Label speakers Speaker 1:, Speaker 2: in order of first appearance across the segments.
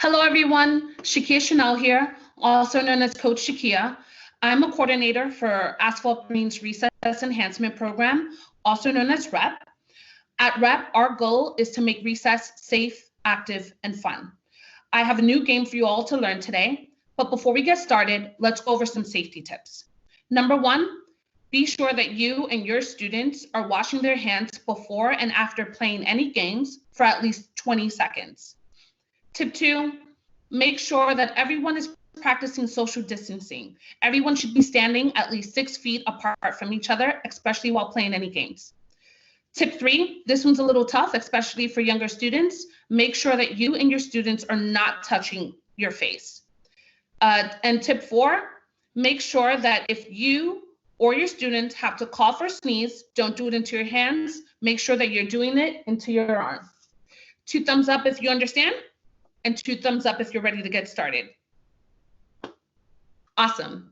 Speaker 1: Hello, everyone. Shakia Chanel here, also known as Coach Shakia. I'm a coordinator for Asphalt Green's Recess Enhancement Program, also known as REP. At REP, our goal is to make recess safe, active, and fun. I have a new game for you all to learn today, but before we get started, let's go over some safety tips. Number one, be sure that you and your students are washing their hands before and after playing any games for at least 20 seconds. Tip two, make sure that everyone is practicing social distancing. Everyone should be standing at least 6 feet apart from each other, especially while playing any games. Tip three, this one's a little tough, especially for younger students. Make sure that you and your students are not touching your face. And tip four, make sure that if you or your students have to cough or sneeze, don't do it into your hands. Make sure that you're doing it into your arm. 2 thumbs up if you understand, and 2 thumbs up if you're ready to get started. Awesome.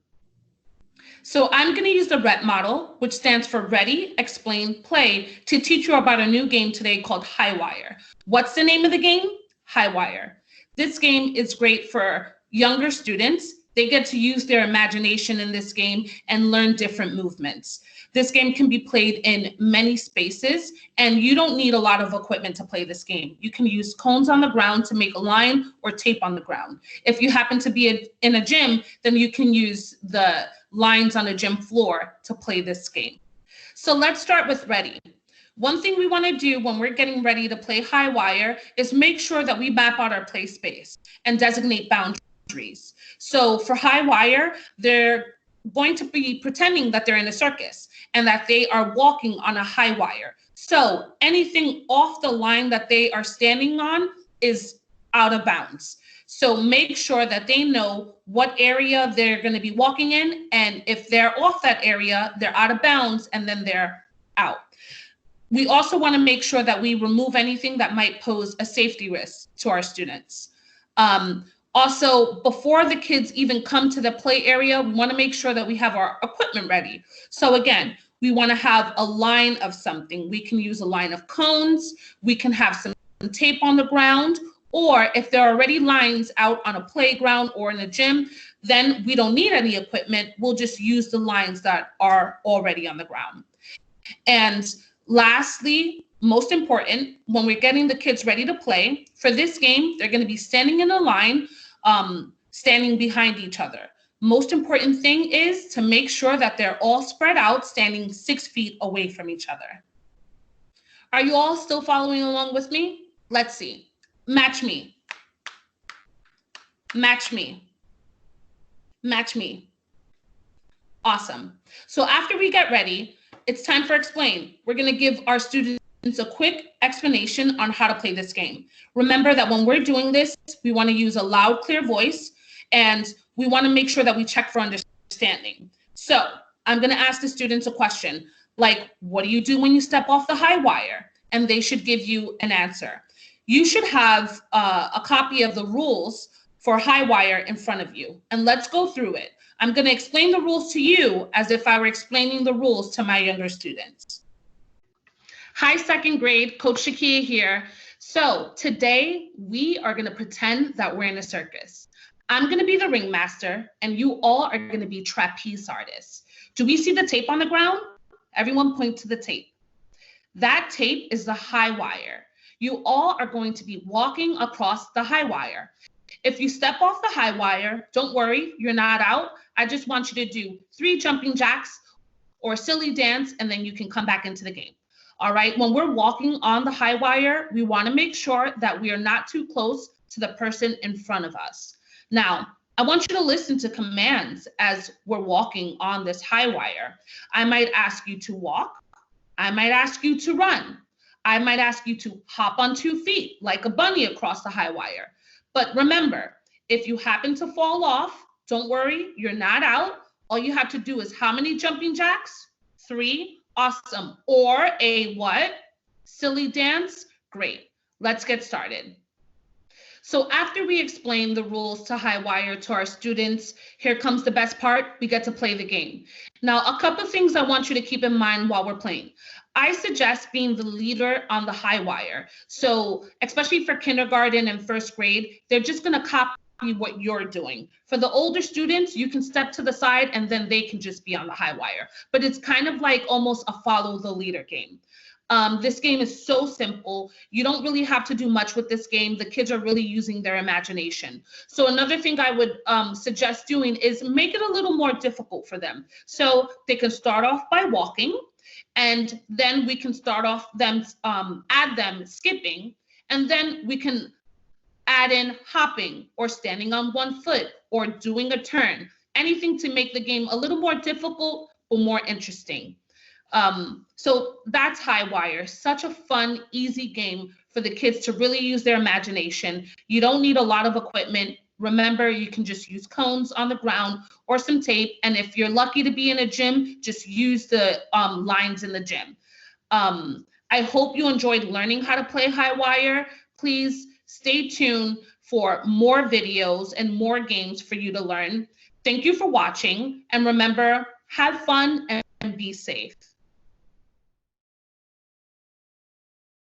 Speaker 1: So I'm going to use the REP model, which stands for Ready, Explain, Play, to teach you about a new game today called High Wire. What's the name of the game? High Wire. This game is great for younger students. They get to use their imagination in this game and learn different movements. This game can be played in many spaces, and you don't need a lot of equipment to play this game. You can use cones on the ground to make a line or tape on the ground. If you happen to be in a gym, then you can use the lines on a gym floor to play this game. So let's start with Ready. One thing we want to do when we're getting ready to play High Wire is make sure that we map out our play space and designate boundaries. So for High Wire, they're going to be pretending that they're in a circus and that they are walking on a high wire. So anything off the line that they are standing on is out of bounds. So make sure that they know what area they're going to be walking in, and if they're off that area, they're out of bounds, and then they're out. We also want to make sure that we remove anything that might pose a safety risk to our students. Also, before the kids even come to the play area, we want to make sure that we have our equipment ready. So again, we want to have a line of something. We can use a line of cones. We can have some tape on the ground. Or if there are already lines out on a playground or in a gym, then we don't need any equipment. We'll just use the lines that are already on the ground. And lastly, most important, when we're getting the kids ready to play, for this game, they're going to be standing in a line, standing behind each other. Most important thing is to make sure that they're all spread out, standing 6 feet away from each other. Are you all still following along with me? Let's see. Match me. Match me. Match me. Awesome. So after we get ready, it's time for Explain. We're going to give our students a quick explanation on how to play this game. Remember that when we're doing this, we want to use a loud, clear voice, and we want to make sure that we check for understanding. So I'm going to ask the students a question like, what do you do when you step off the high wire? And they should give you an answer. You should have a copy of the rules for high wire in front of you, and let's go through it. I'm going to explain the rules to you as if I were explaining the rules to my younger students. Hi, second grade, Coach Shakia here. So today we are going to pretend that we're in a circus. I'm going to be the ringmaster, and you all are going to be trapeze artists. Do we see the tape on the ground? Everyone point to the tape. That tape is the high wire. You all are going to be walking across the high wire. If you step off the high wire, don't worry, you're not out. I just want you to do 3 jumping jacks or a silly dance, and then you can come back into the game. All right, when we're walking on the high wire, we want to make sure that we are not too close to the person in front of us. Now, I want you to listen to commands as we're walking on this high wire. I might ask you to walk. I might ask you to run. I might ask you to hop on 2 feet like a bunny across the high wire. But remember, if you happen to fall off, don't worry, you're not out. All you have to do is how many jumping jacks? 3. Awesome. Or a what? Silly dance? Great. Let's get started. So after we explain the rules to High Wire to our students, here comes the best part. We get to play the game. Now, a couple of things I want you to keep in mind while we're playing. I suggest being the leader on the High Wire. So especially for kindergarten and first grade, they're just going to copy what you're doing. For the older students, you can step to the side and then they can just be on the High Wire. But it's kind of like almost a follow the leader game. This game is so simple. You don't really have to do much with this game. The kids are really using their imagination. So another thing I would suggest doing is make it a little more difficult for them. So they can start off by walking, and then we can start off them, add them skipping, and then we can add in hopping or standing on one foot or doing a turn, anything to make the game a little more difficult or more interesting. So that's High Wire. Such a fun, easy game for the kids to really use their imagination. You don't need a lot of equipment. Remember, you can just use cones on the ground or some tape. And if you're lucky to be in a gym, just use the lines in the gym. I hope you enjoyed learning how to play High Wire. Please stay tuned for more videos and more games for you to learn. Thank you for watching. And remember, have fun and be safe.